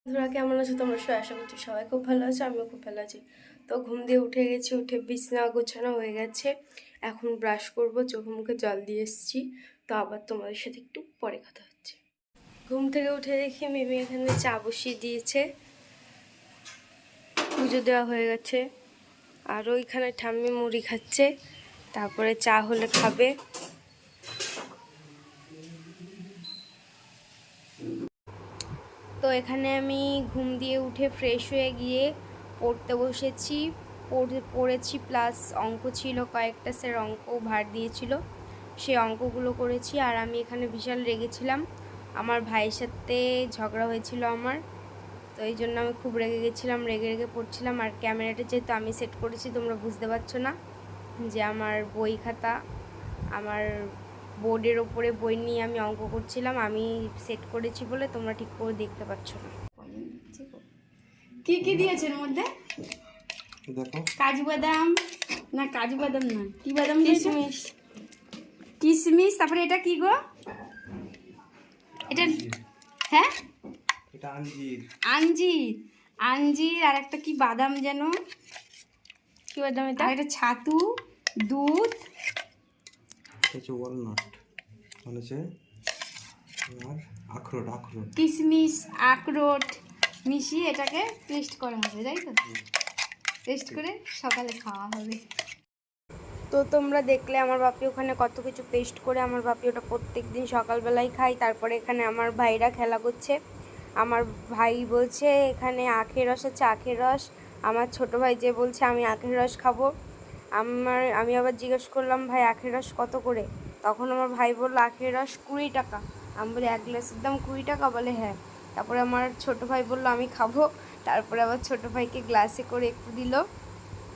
বন্ধুরা কেমন আছো তোমরা? সবাই আশা করছি সবাই খুব ভালো আছে, আমিও খুব ভালো আছি। তো ঘুম দিয়ে উঠে গেছি, উঠে বিছানা গোছানো হয়ে গেছে। এখন ব্রাশ করব, চোখে মুখে জল দিয়ে এসেছি। তো আবার তোমাদের সাথে একটু পরে কথা হচ্ছে। ঘুম থেকে উঠে দেখি মিমি এখানে চা বসিয়ে দিয়েছে, পুজো দেওয়া হয়ে গেছে। আর ওইখানে ঠাম্মি মুড়ি খাচ্ছে, তারপরে চা হলে খাবে। তো এখানে আমি ঘুম দিয়ে উঠে ফ্রেশ হয়ে গিয়ে পড়তে বসেছি, পড়েছি প্লাস অঙ্ক ছিল কয়েকটা, স্যার অঙ্ক ভার দিয়েছিল, সেই অঙ্কগুলো করেছি। আর আমি এখানে বিশাল রেগেছিলাম, আমার ভাইয়ের সাথে ঝগড়া হয়েছিল আমার, তো এই জন্য আমি খুব রেগে গেছিলাম, রেগে রেগে পড়ছিলাম। আর ক্যামেরাটা যেহেতু আমি সেট করেছি, তোমরা বুঝতে পারছো না যে আমার বই খাতা, আমার বোর্ডের ওপরে বই নিয়ে আমি অঙ্ক করছিলাম, আমি সেট করেছি বলে তোমরা ঠিক করে দেখতে পাচ্ছ না। কি কি দিয়েছে এর মধ্যে? দেখো, কাজু বাদাম, না কাজু বাদাম না, কি বাদাম দিয়েছে? কিশমিশ। কিশমিশ। তারপরে এটা কি গো? এটা হ্যাঁ, এটা আঞ্জির। আঞ্জির। আঞ্জির আর একটা কি বাদাম যেন, কি বাদাম এটা? আর এটা ছাতু, দুধ, এটা হচ্ছে ওয়ালনাট, মানে হচ্ছে আর আখরোট। আখরোট, কিশমিশ, আখরোট মিশিয়ে এটাকে পেস্ট করা হবে, তাই তো? পেস্ট করে সকালে খাওয়া হবে। তো তোমরা দেখলে আমার বাপি ওখানে কত কিছু পেস্ট করে, আমার বাপি ওটা প্রত্যেক দিন সকালবেলায় খায়। তারপরে এখানে আমার ভাইরা খেলা করছে, আমার ভাই বলছে এখানে আখের রস আছে, আখের রস। আমার ছোট ভাই যে বলছে আমি আখের রস খাবো। আমি আবার জিজ্ঞেস করলাম ভাই আখের রস কত করে? তখন আমার ভাই বললো আখের রস 20 টাকা। আমি বলি 1 গ্লাসের দাম 20 টাকা? বলে হ্যাঁ। তারপরে আমার ছোট ভাই বললো আমি খাবো, তারপরে আবার ছোট ভাইকে গ্লাসে করে একটু দিল।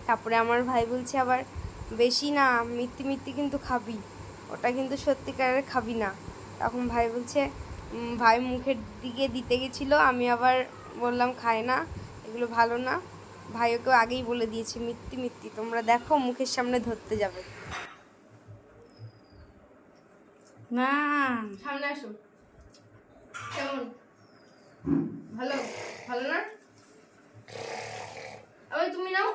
তারপরে আমার ভাই বলছে আবার বেশি না, মিথ্যি মিথ্যি কিন্তু খাবি, ওটা কিন্তু সত্যিকারের খাবি না। তখন ভাই বলছে ভাই মুখের দিকে দিতে গেছিলো, আমি আবার বললাম খায় না, এগুলো ভালো না। ভাই ওকে আগেই বলে দিয়েছে মিথ্যি মিথ্যি, তোমরা দেখো মুখের সামনে ধরতে যাবে না, সামনে আসো। কেমন? ভালো? ভালো না? ওই তুমি নাও।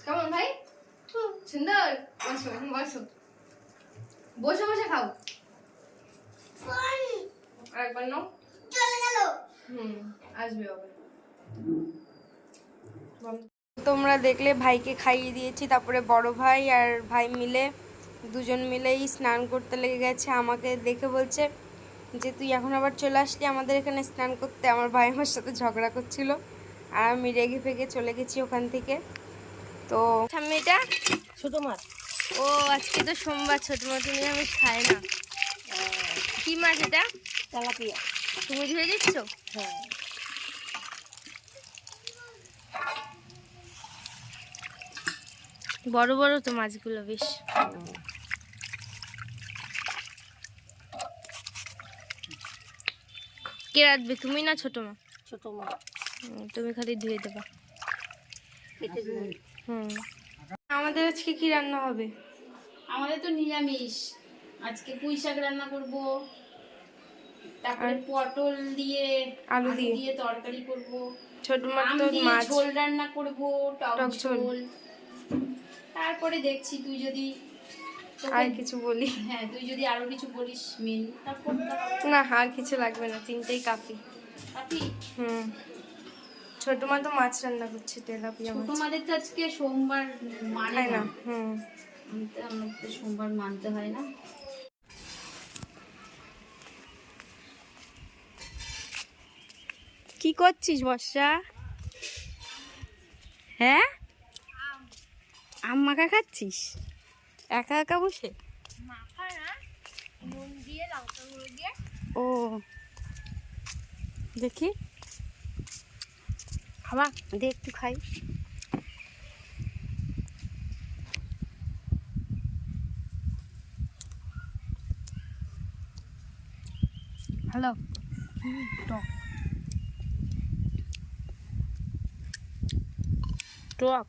কেমন ভাই? সুন্দর। বসো বসো, বসে বসে খাও। আরেকবার নাও। আসবে আবার। তোমরা দেখলে ভাইকে খাইয়ে দিয়েছি, তারপরে বড় ভাই আর ভাই মিলে দুজন মিলেই স্নান করতে লেগে গেছে। আমাকে দেখে বলছে যে তুই এখন আবার চলে আসলি আমাদের এখানে স্নান করতে। আমার ভাই আমার সাথে ঝগড়া করছিল, আর আমি রেগে ফেগে চলে গেছি ওখান থেকে। তো সামনে এটা ছোট মাছ। ও আজকে তো সোমবার, ছোট মাছ নিরামিষ খায় না। কি মাছ এটা? তেলাপিয়া। তুমি ধুয়ে দিচ্ছ? হ্যাঁ। বড় বড় তো মাছগুলো বেশ। কে রাঁধবে, তুমি না ছোট মা? ছোট মাছ তুমি খালি ধুয়ে দেবা। কেটে দিন। আমাদের আজকে কি রান্না হবে? আমাদের তো নিরামিষ। আজকে পুঁই শাক রান্না করব, তারপরে পটল দিয়ে আলু দিয়ে দিয়ে তরকারি করব, ছোট মাছ আম তো দিয়ে মাছ ঝোল রান্না করব, টক টক ঝোল। ঝোল। তারপরে দেখছি তুই যদি আর কিছু বলি? হ্যাঁ, তুই যদি আরো কিছু বলিস মেনু, তারপর না আর কিছু লাগবে না, তিনটেই কাফি। আপনি ছোট মা তো মাছ রান্না করছে, তেলাপিয়া মাছ। তোমাদের তো আজকে সোমবার মানে খায় না। না। আমাদের তো সোমবার মানতে হয় না। কি করছিস বর্ষা? হ্যাঁ, আম মাখা খাচ্ছিস একা একা বসে? ও দেখি, খাবা? দে একটু খাই। হ্যালো, টক টক।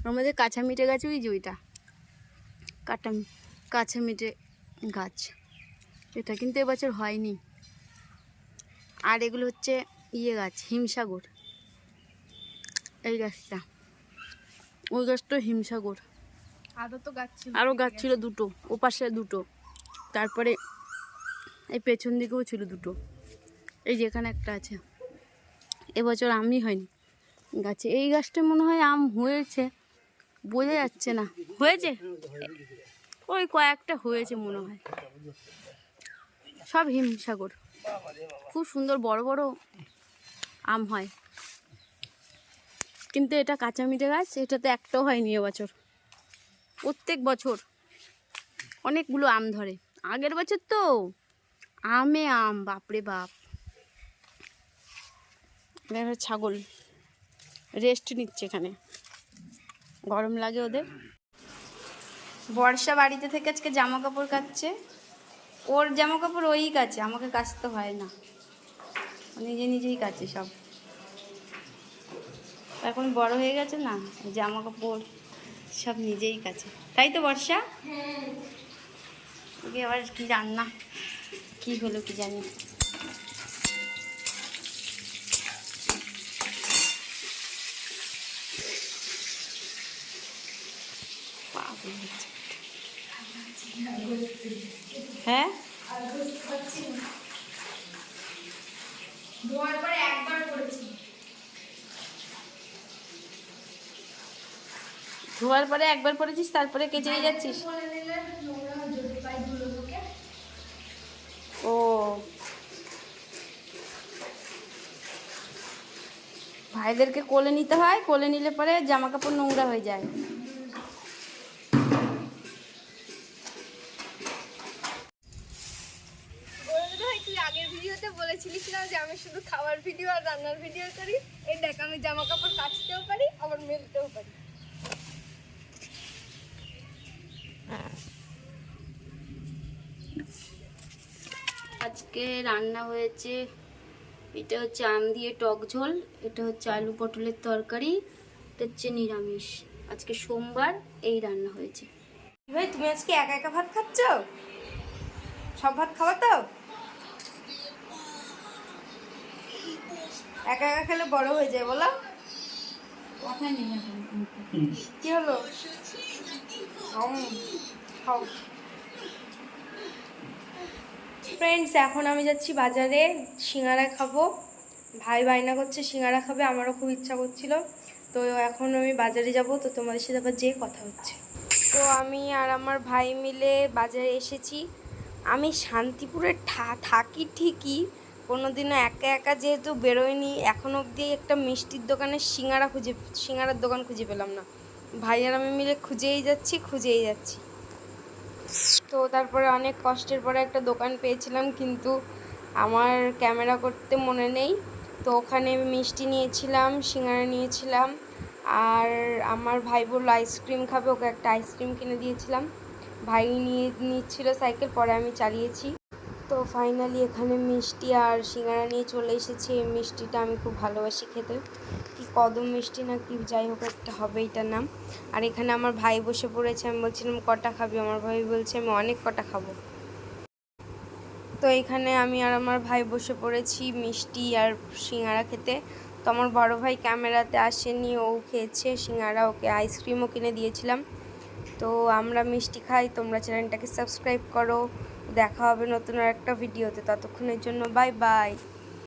আমাদের কাঁচা মিটে গাছ, ওই যে ওইটা কাঁচা মিটে গাছ, এটা কিন্তু এবছর হয়নি। আর এগুলো হচ্ছে ইয়ে গাছ, হিমসাগর। এই গাছটা, ওই গাছটা হিমসাগর। আরও তো গাছ ছিল, আরও গাছ ছিল দুটো, ওপাশে দুটো, তারপরে এই পেছন দিকেও ছিল দুটো, এই যে এখানে একটা আছে। এবছর আমই হয়নি গাছে। এই গাছটা মনে হয় আম হয়েছে, বোঝা যাচ্ছে না। হয়েছে, ওই কয়েকটা হয়েছে মনে হয়, সব হিমসাগর। খুব সুন্দর বড় বড় আম হয়, কিন্তু এটা কাঁচা মিঠে গাছ, এটাতে একটাও হয়নি এবছর। প্রত্যেক বছর অনেকগুলো আম ধরে, আগের বছর তো আমে আম, বাপরে বাপ। এখানে ছাগল রেস্ট নিচ্ছে, এখানে গরম লাগে ওদের। বর্ষা বাড়িতে থেকে আজকে জামা কাপড় কাচ্ছে, ওর জামা কাপড় ওই কাছে, আমাকে কাচতে হয় না, নিজে নিজেই কাচে সব। এখন বড় হয়ে গেছে না, জামা কাপড় সব নিজেই কাচে, তাই তো বর্ষা? ওকে আবার কি রান্না কি হলো কি জানি। হ্যাঁ, ধোয়ার পরে একবার করেছি। ধোয়ার পরে একবার পরেছিস, তারপরে কেচেই যাচ্ছিস? ও, ভাইদেরকে কোলে নিতে হয়, কোলে নিলে পরে জামা কাপড় নোংরা হয়ে যায়। তুই আগের ভিডিওতে বলেছিলিস না যে আমি শুধু খাওয়ার ভিডিও আর রান্নার ভিডিও করি? এই দেখ, আমি জামা কাপড় কাচতেও পারি, আবার মেলতেও পারি। আজকে রান্না হয়েছে, এটা হচ্ছে আম দিয়ে টক ঝোল, এটা হচ্ছে আলু পটলের তরকারি, এটা হচ্ছে নিরামিষ। আজকে সোমবার, এই রান্না হয়েছে। ভাই তুমি আজকে একা একা ভাত খাচ্ছ? সব ভাত খাওয়া তো? একা একা খেলে বড় হয়ে যায় বলো? কথাই নেই এখন। কি হলো? খাও। ফ্রেন্ডস, এখন আমি যাচ্ছি বাজারে, সিঙ্গারা খাবো। ভাই বায়না করছে সিঙ্গারা খাবে, আমারও খুব ইচ্ছা করছিল, তো এখন আমি বাজারে যাব, তো তোমাদের সাথে আবার যেয়ে কথা হচ্ছে। তো আমি আর আমার ভাই মিলে বাজারে এসেছি। আমি শান্তিপুরে থাকি ঠিকই, কোনোদিনও একা একা যেহেতু বেরোয়নি, এখন অবধি একটা মিষ্টির দোকানে সিঙ্গারার দোকান খুঁজে পেলাম না। ভাই আর আমি মিলে খুঁজেই যাচ্ছি। তো তারপরে অনেক কষ্টের পরে একটা দোকান পেয়েছিলাম, কিন্তু আমার ক্যামেরা করতে মনে নেই, তো ওখানে মিষ্টি নিয়েছিলাম, সিঙ্গারা নিয়েছিলাম, আর আমার ভাই বললো আইসক্রিম খাবে, ওকে একটা আইসক্রিম কিনে দিয়েছিলাম। ভাই নিচ্ছিল সাইকেল, পরে আমি চালিয়েছি। তো ফাইনালি এখানে মিষ্টি আর সিঙ্গারা নিয়ে চলে এসেছি। এই মিষ্টিটা আমি খুব ভালোবাসি খেতে, কি কদম মিষ্টি না কি যাই হোক একটা হবে এটার নাম। আর এখানে আমার ভাই বসে পড়েছে, আমি বলছিলাম কটা খাবি, আমার ভাই বলছে আমি অনেক কটা খাবো। তো এখানে আমি আর আমার ভাই বসে পড়েছি মিষ্টি আর সিঙ্গারা খেতে। তো আমার বড় ভাই ক্যামেরাতে আসেনি, ও খেয়েছে সিঙ্গারা, ওকে আইসক্রিমও কিনে দিয়েছিলাম। তো আমরা মিষ্টি খাই, তোমরা চ্যানেলটাকে সাবস্ক্রাইব করো। দেখা হবে নতুন আর একটা ভিডিওতে, ততক্ষণের জন্য বাই বাই।